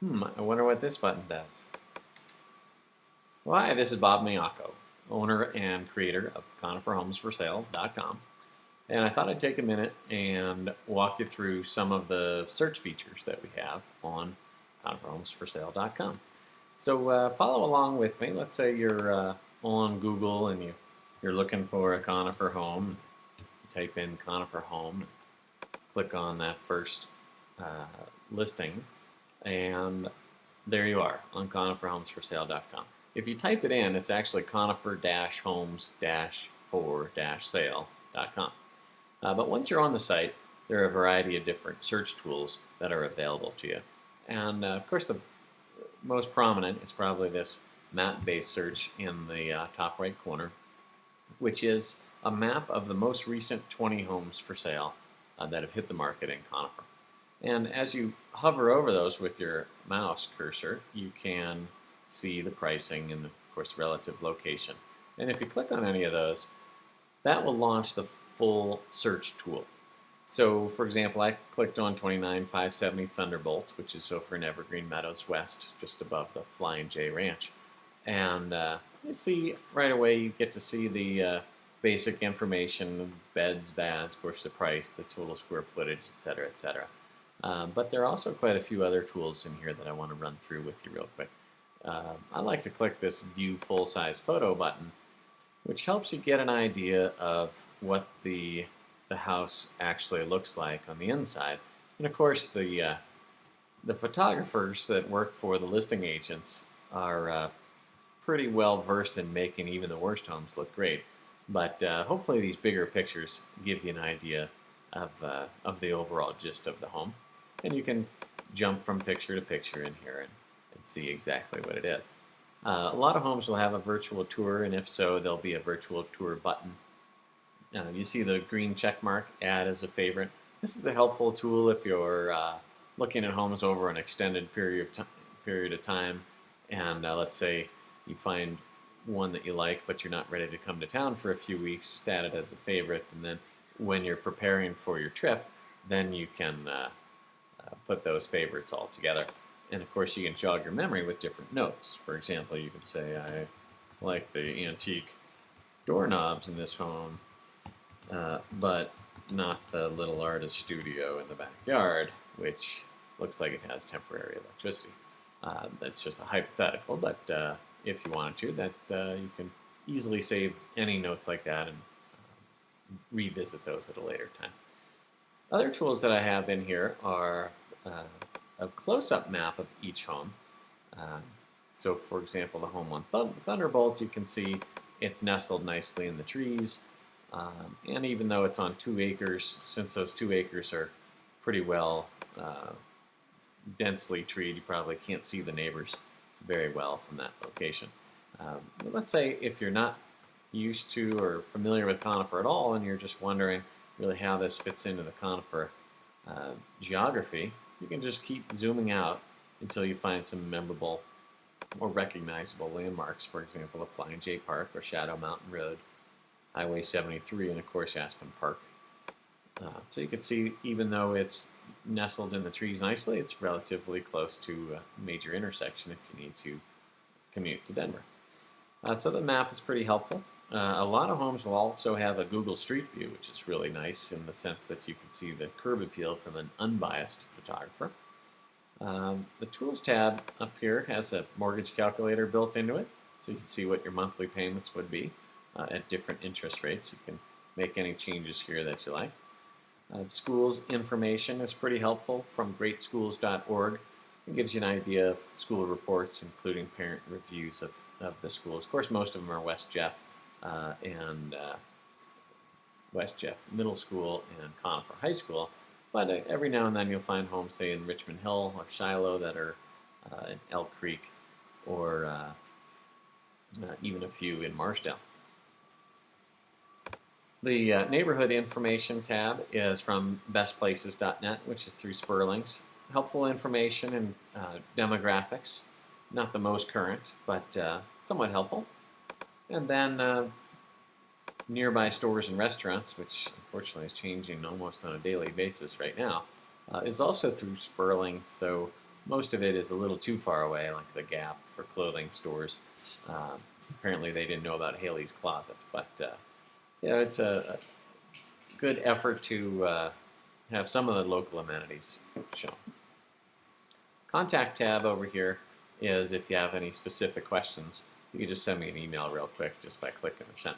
I wonder what this button does. Well, hi, this is Bob Miyako, owner and creator of Conifer-homes-for-sale.com. And I thought I'd take a minute and walk you through some of the search features that we have on Conifer-homes-for-sale.com. So follow along with me. Let's say you're on Google and you're looking for a conifer home. You type in conifer home, click on that first listing, and there you are on Conifer-homes-for-sale.com. If you type it in, it's actually Conifer-homes-for-sale.com. But once you're on the site, there are a variety of different search tools that are available to you. And of course, the most prominent is probably this map-based search in the top right corner, which is a map of the most recent 20 homes for sale that have hit the market in Conifer. And as you hover over those with your mouse cursor, you can see the pricing and, of course, relative location. And if you click on any of those, that will launch the full search tool. So, for example, I clicked on 29570 Thunderbolt, which is over in Evergreen Meadows West, just above the Flying J Ranch. And you see right away, you get to see the basic information, beds, baths, of course, the price, the total square footage, etc., etc. But there are also quite a few other tools in here that I want to run through with you real quick. I like to click this View Full-Size Photo button, which helps you get an idea of what the house actually looks like on the inside. And of course, the photographers that work for the listing agents are pretty well versed in making even the worst homes look great. But hopefully these bigger pictures give you an idea of the overall gist of the home. And you can jump from picture to picture in here and see exactly what it is. A lot of homes will have a virtual tour, and if so, there'll be a virtual tour button. You see the green check mark, add as a favorite. This is a helpful tool if you're looking at homes over an extended period of time, and let's say you find one that you like, but you're not ready to come to town for a few weeks, just add it as a favorite, and then when you're preparing for your trip, then you can put those favorites all together. And of course, you can jog your memory with different notes. For example, you could say, I like the antique doorknobs in this home, but not the little artist studio in the backyard, which looks like it has temporary electricity. That's just a hypothetical, but if you wanted to, you can easily save any notes like that and revisit those at a later time. Other tools that I have in here are a close-up map of each home. So for example, the home on Thunderbolt, you can see it's nestled nicely in the trees. And even though it's on 2 acres, since those 2 acres are pretty well densely treed, you probably can't see the neighbors very well from that location. Let's say if you're not used to or familiar with conifer at all and you're just wondering really how this fits into the conifer geography, you can just keep zooming out until you find some memorable or recognizable landmarks, for example, the Flying J Park or Shadow Mountain Road, Highway 73, and of course Aspen Park. So you can see, even though it's nestled in the trees nicely, it's relatively close to a major intersection if you need to commute to Denver. So the map is pretty helpful. A lot of homes will also have a Google Street View, which is really nice in the sense that you can see the curb appeal from an unbiased photographer. The Tools tab up here has a mortgage calculator built into it, so you can see what your monthly payments would be at different interest rates. You can make any changes here that you like. Schools information is pretty helpful from greatschools.org. It gives you an idea of school reports, including parent reviews of the schools. Of course, most of them are West Jeff and West Jeff Middle School and Conifer High School, but every now and then you'll find homes, say, in Richmond Hill or Shiloh that are in Elk Creek, or even a few in Marshdale. The neighborhood information tab is from bestplaces.net, which is through Sperlings. Helpful information and demographics, not the most current, but somewhat helpful. And then nearby stores and restaurants, which unfortunately is changing almost on a daily basis right now, is also through Sperlings. So most of it is a little too far away, like the Gap for clothing stores. Uh, Apparently, they didn't know about Haley's Closet, but it's a good effort to have some of the local amenities shown. Contact tab over here is if you have any specific questions, you can just send me an email real quick just by clicking the send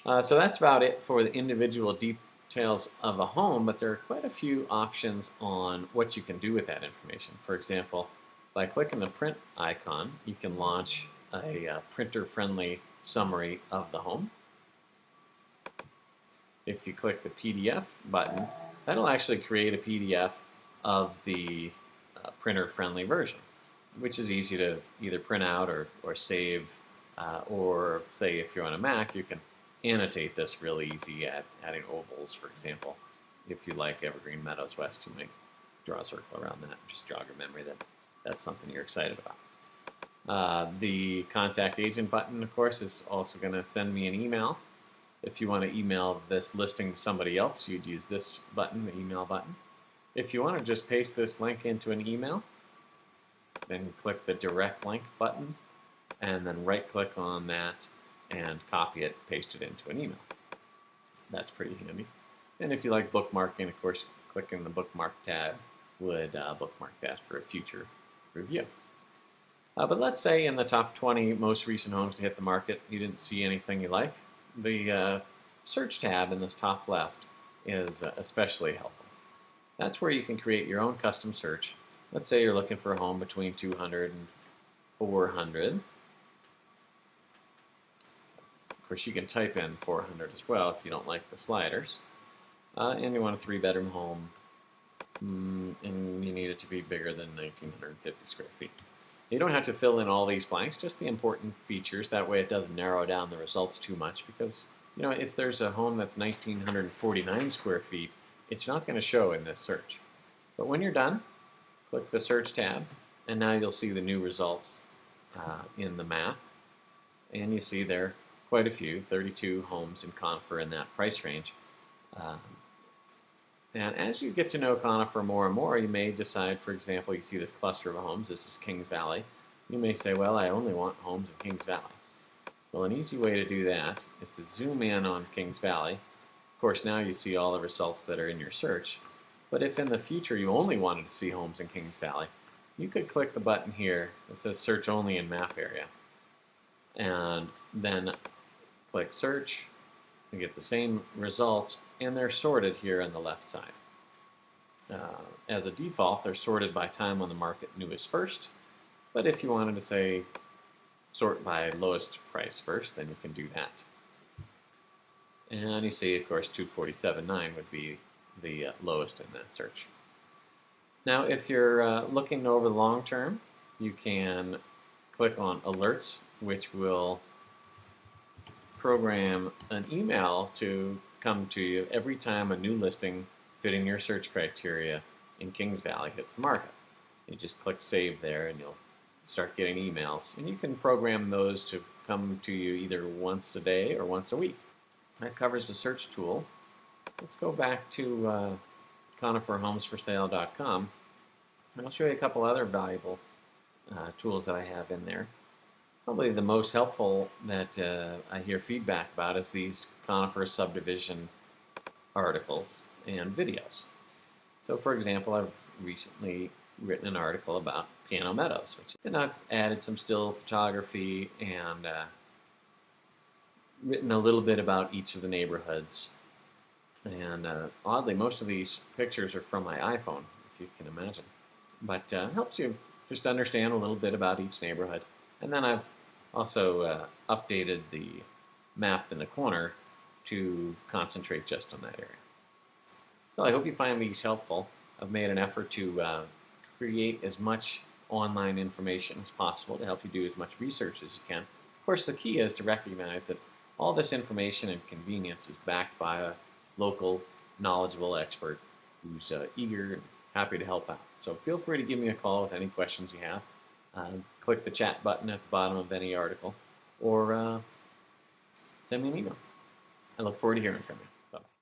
button. So that's about it for the individual details of a home, but there are quite a few options on what you can do with that information. For example, by clicking the print icon, you can launch a printer-friendly summary of the home. If you click the PDF button, that'll actually create a PDF of the printer-friendly version, which is easy to either print out or save, or say if you're on a Mac, you can annotate this really easy at adding ovals, for example. If you like Evergreen Meadows West, you might draw a circle around that, just jog your memory that that's something you're excited about. The contact agent button, of course, is also going to send me an email. If you want to email this listing to somebody else, you'd use this button, the email button. If you want to just paste this link into an email, then click the direct link button, and then right-click on that and copy it, paste it into an email. That's pretty handy. And if you like bookmarking, of course, clicking the bookmark tab would bookmark that for a future review. But let's say in the top 20 most recent homes to hit the market, you didn't see anything you like. The search tab in this top left is especially helpful. That's where you can create your own custom search. Let's say you're looking for a home between 200 and 400. Of course, you can type in 400 as well if you don't like the sliders. And you want a 3-bedroom home, and you need it to be bigger than 1,950 square feet. You don't have to fill in all these blanks, just the important features. That way it doesn't narrow down the results too much, because if there's a home that's 1,949 square feet, it's not going to show in this search. But when you're done, click the search tab, and now you'll see the new results in the map. And you see there are quite a few, 32 homes in Conifer in that price range. And as you get to know Conifer more and more, you may decide, for example, you see this cluster of homes, this is Kings Valley. You may say, well, I only want homes in Kings Valley. Well, an easy way to do that is to zoom in on Kings Valley. Of course, now you see all the results that are in your search. But if in the future you only wanted to see homes in Kings Valley, you could click the button here that says Search Only in Map Area. And then click Search. You get the same results, and they're sorted here on the left side. As a default, they're sorted by time on the market newest first, but if you wanted to say sort by lowest price first, then you can do that. And you see, of course, 247.9 would be the lowest in that search. Now, if you're looking over the long term, you can click on Alerts, which will program an email to come to you every time a new listing fitting your search criteria in Kings Valley hits the market. You just click Save there and you'll start getting emails. And you can program those to come to you either once a day or once a week. That covers the search tool. Let's go back to Conifer-homes-for-sale.com, and I'll show you a couple other valuable tools that I have in there. Probably the most helpful that I hear feedback about is these Conifer subdivision articles and videos. So, for example, I've recently written an article about Piano Meadows, and I've added some still photography and written a little bit about each of the neighborhoods. And oddly, most of these pictures are from my iPhone, if you can imagine. But it helps you just understand a little bit about each neighborhood. And then I've also updated the map in the corner to concentrate just on that area. Well, I hope you find these helpful. I've made an effort to create as much online information as possible to help you do as much research as you can. Of course, the key is to recognize that all this information and convenience is backed by a local, knowledgeable expert who's eager and happy to help out. So feel free to give me a call with any questions you have. Click the chat button at the bottom of any article, or send me an email. I look forward to hearing from you.